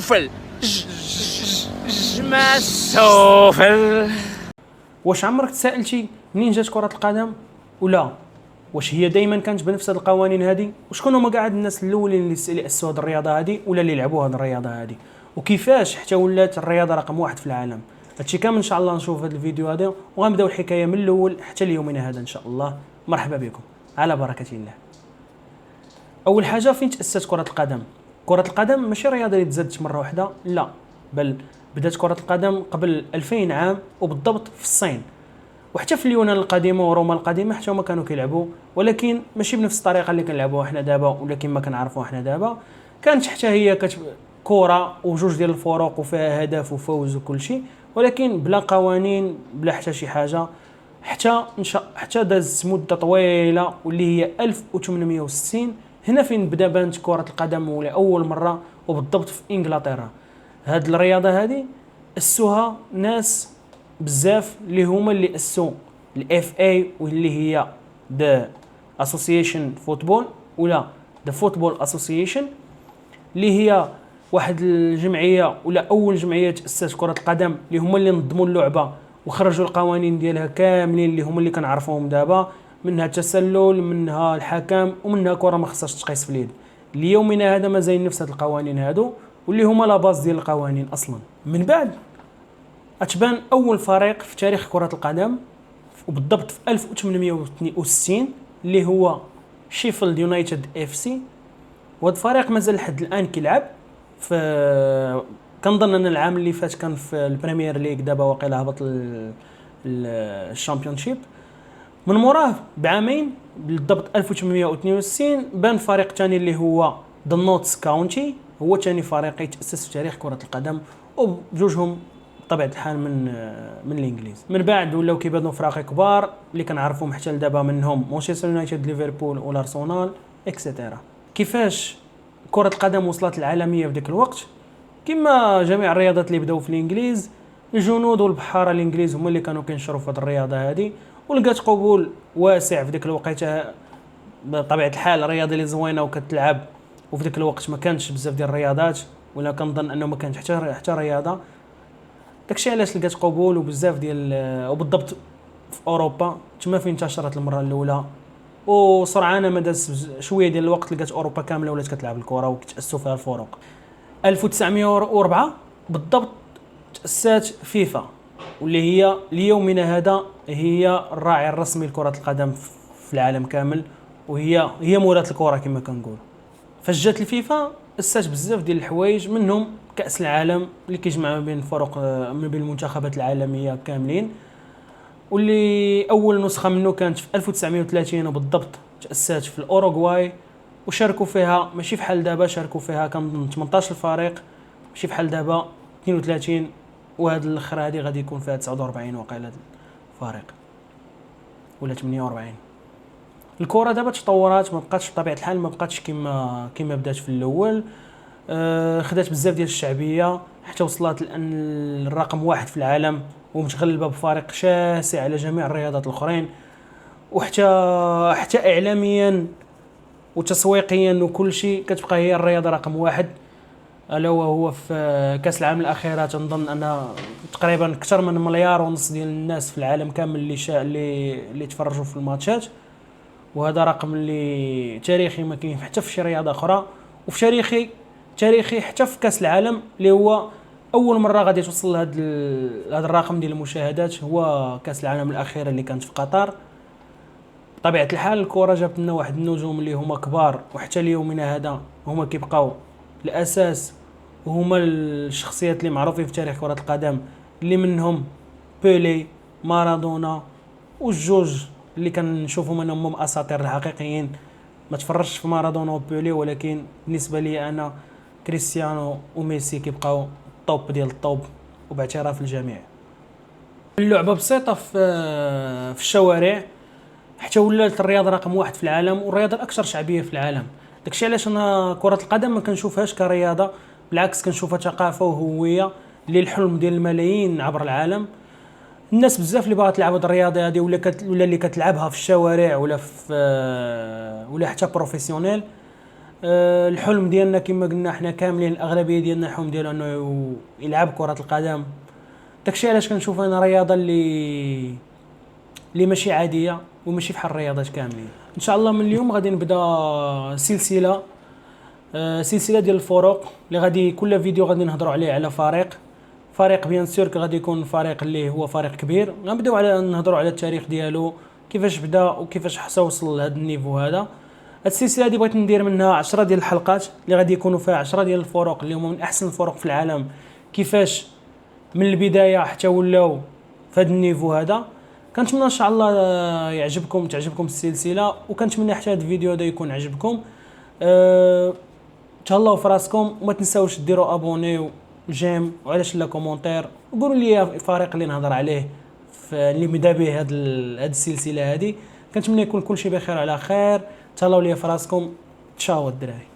سوفل جمع السوفل. واش عمرك تسائلتي منين جات كرة القدم؟ ولا واش هي دائما كانت بنفس هذه القوانين هذه؟ وشكون هما قاعد الناس الاولين اللي اسسوا هذه الرياضه هذه ولا اللي لعبوا هذه الرياضه هذه؟ وكيفاش حتى ولات الرياضه رقم واحد في العالم؟ هادشي كامل ان شاء الله نشوف هذا الفيديو هذا، وغنبداو الحكايه من الاول حتى ليومنا هذا ان شاء الله. مرحبا بكم على بركه الله. اول حاجه، فين تاسست كره القدم؟ كره القدم ماشي رياضه اللي تزادت مره واحده، لا، بل بدات كره القدم قبل 2000 عام وبالضبط في الصين، وحتى في اليونان القديمه وروما القديمه حتى هما كانوا كيلعبوا، ولكن ماشي بنفس الطريقه اللي كنلعبوها حنا دابا ولا كما كنعرفوها حنا دابا. كانت حتى هي كره وجوج ديال الفروق وفيها هدف وفوز وكل شيء، ولكن بلا قوانين بلا حتى شي حاجه، حتى دازت مده طويله واللي هي 1860 هنا فين بانت كره القدم ولاول مره، وبالضبط في انجلترا. هاد الرياضه هذه اسوها ناس بزاف اللي هما اللي اسسوا الاف اي، واللي هي ذا اسوسيشن فوتبول ولا ذا فوتبول اسوسيشن، اللي هي واحد الجمعيه ولا اول جمعيه تاسست كره القدم، اللي هما اللي نظموا اللعبه وخرجوا القوانين ديالها كاملين اللي هما اللي كنعرفوهم دابا، منها التسلل، منها الحكم، ومنها كره ما خصهاش تقيس في اليد. اليومنا هذا مازال نفس هاد القوانين هادو، واللي هما لا باز ديال القوانين اصلا. من بعد اتبان اول فريق في تاريخ كره القدم، وبالضبط في 1862، اللي هو شيفيلد يونايتد اف سي. وهذا الفريق مازال لحد الان كيلعب في، كنظن ان العام اللي فات كان في البريمير ليغ، دابا واقيلا هبط الشامبيونشيب. من موراه بعامين بالضبط 1862 بان فريق ثاني اللي هو ذا نوتس كاونتي، هو ثاني فريق يتاسس في تاريخ كره القدم، وبجوجهم بطبيعه الحال من الانجليز. من بعد ولاو كيبانوا فراقي كبار اللي كنعرفوهم حتى لدابا، منهم مانشستر يونايتد، ليفربول والارسنال اكسيتيرا. كيفاش كره القدم وصلت العالميه في ذاك الوقت؟ كما جميع الرياضات اللي بداو في الانجليز، الجنود والبحاره الانجليز هما اللي كانوا كينشروا في هذه الرياضه هذه، ولقات قبول واسع في ذاك الوقت. بطبيعه الحال الرياضه اللي زوينه وكتلعب، وفي ذاك الوقت ما كانش بزاف ديال الرياضات، ولا كنظن انه ما كانش حتى رياضه. داكشي علاش لقات قبول وبزاف ديال، وبالضبط في اوروبا تما فين انتشرت المره الاولى، وسرعان ما داز شويه ديال الوقت لقات اوروبا كامله ولات كتلعب الكره وكتاسسوا فيها الفرق. 1904 بالضبط تاسست فيفا، واللي هي ليومنا هذا هي الراعي الرسمي لكره القدم في العالم كامل، وهي مولاة الكره كما كنقول. فاش جات الفيفا اسات بزاف ديال الحوايج، منهم كاس العالم اللي كيجمع ما بين الفرق، ما بين المنتخبات العالميه كاملين، واللي اول نسخه منه كانت في 1930 وبالضبط تاسست في الاوروغواي، وشاركوا فيها ماشي بحال دابا، شاركوا فيها كنظن 18 فريق ماشي بحال دابا 32، وهاد الاخر هادي غادي يكون فيها 49 وقيله فريق ولا 48. الكره دابا تطورات، ما بقاتش بطبيعه الحال، ما بقاتش كما بدات في الاول. خدات بزاف ديال الشعبيه حتى وصلت الان الرقم واحد في العالم، ومتغلبه بفارق شاسع على جميع الرياضات الاخرين، وحتى اعلاميا وتسويقيا وكل شيء كتبقى هي الرياضه رقم واحد. الا وهو في كاس العالم الاخيره تنظن ان تقريبا اكثر من 1.5 مليار ديال الناس في العالم كامل اللي تفرجوا في الماتشات، وهذا رقم اللي تاريخي ما كاين حتى في شي رياضه اخرى. وفي تاريخي حتى في كاس العالم اللي هو اول مره غادي توصل هذا الرقم ديال المشاهدات، هو كاس العالم الاخيره اللي كانت في قطر. بطبيعه الحال الكره جابت لنا واحد النجوم اللي هما كبار، وحتى اليومنا هذا هما كيبقاو الاساس، وهما الشخصيات اللي معروفين في تاريخ كره القدم، اللي منهم بيلي، مارادونا، والجوج اللي كنشوفهم انهم هم اساطير الحقيقيين. ما تفرجش في مارادونا وبيلي، ولكن بالنسبه لي انا كريستيانو وميسي كيبقاو الطوب ديال الطوب وباعتراف الجميع. اللعبه بسيطه في الشوارع، حتى ولات الرياضه رقم واحد في العالم والرياضه الاكثر شعبيه في العالم. داكشي علاش انا كره القدم ما كنشوفهاش كرياضه، بالعكس كنشوفها ثقافه وهويه اللي الحلم ديال الملايين عبر العالم. الناس بزاف اللي باغا تلعب هاد الرياضه هذه ولا اللي كتلعبها في الشوارع ولا حتى بروفيسيونيل، الحلم ديالنا كما قلنا حنا كاملين، الاغلبيه ديالنا الحلم ديالو انه يلعب كره القدم. داكشي علاش كنشوف انا رياضه اللي ماشي عاديه وماشي بحال الرياضات كاملين. ان شاء الله من اليوم غادي نبدا سلسله ديال الفروق اللي غادي كل فيديو غادي نهضروا عليه على فريق بيان سور غادي يكون فريق اللي هو فريق كبير، غنبداو على نهضروا على التاريخ ديالو، كيفاش بدا وكيفاش حتى وصل لهذا النيفو هذا. هاد السلسله هذه بغيت ندير منها 10 ديال الحلقات اللي غادي يكونوا فيها 10 ديال الفروق اللي هما من احسن الفروق في العالم، كيفاش من البدايه حتى ولاو في هذا النيفو هذا. كنتمنى ان شاء الله تعجبكم السلسله، وكنتمنى حتى هذا الفيديو هذا يكون عجبكم. تهلاو في راسكم وما تنساوش ديروا ابوني وجيم وعلاش لا كومونتير، وقولوا لي الفريق اللي نهضر عليه اللي بدا به هاد السلسله هذه. كنتمنى يكون كل شيء بخير على خير. تهلاو لي في راسكم. تشاو الدراري.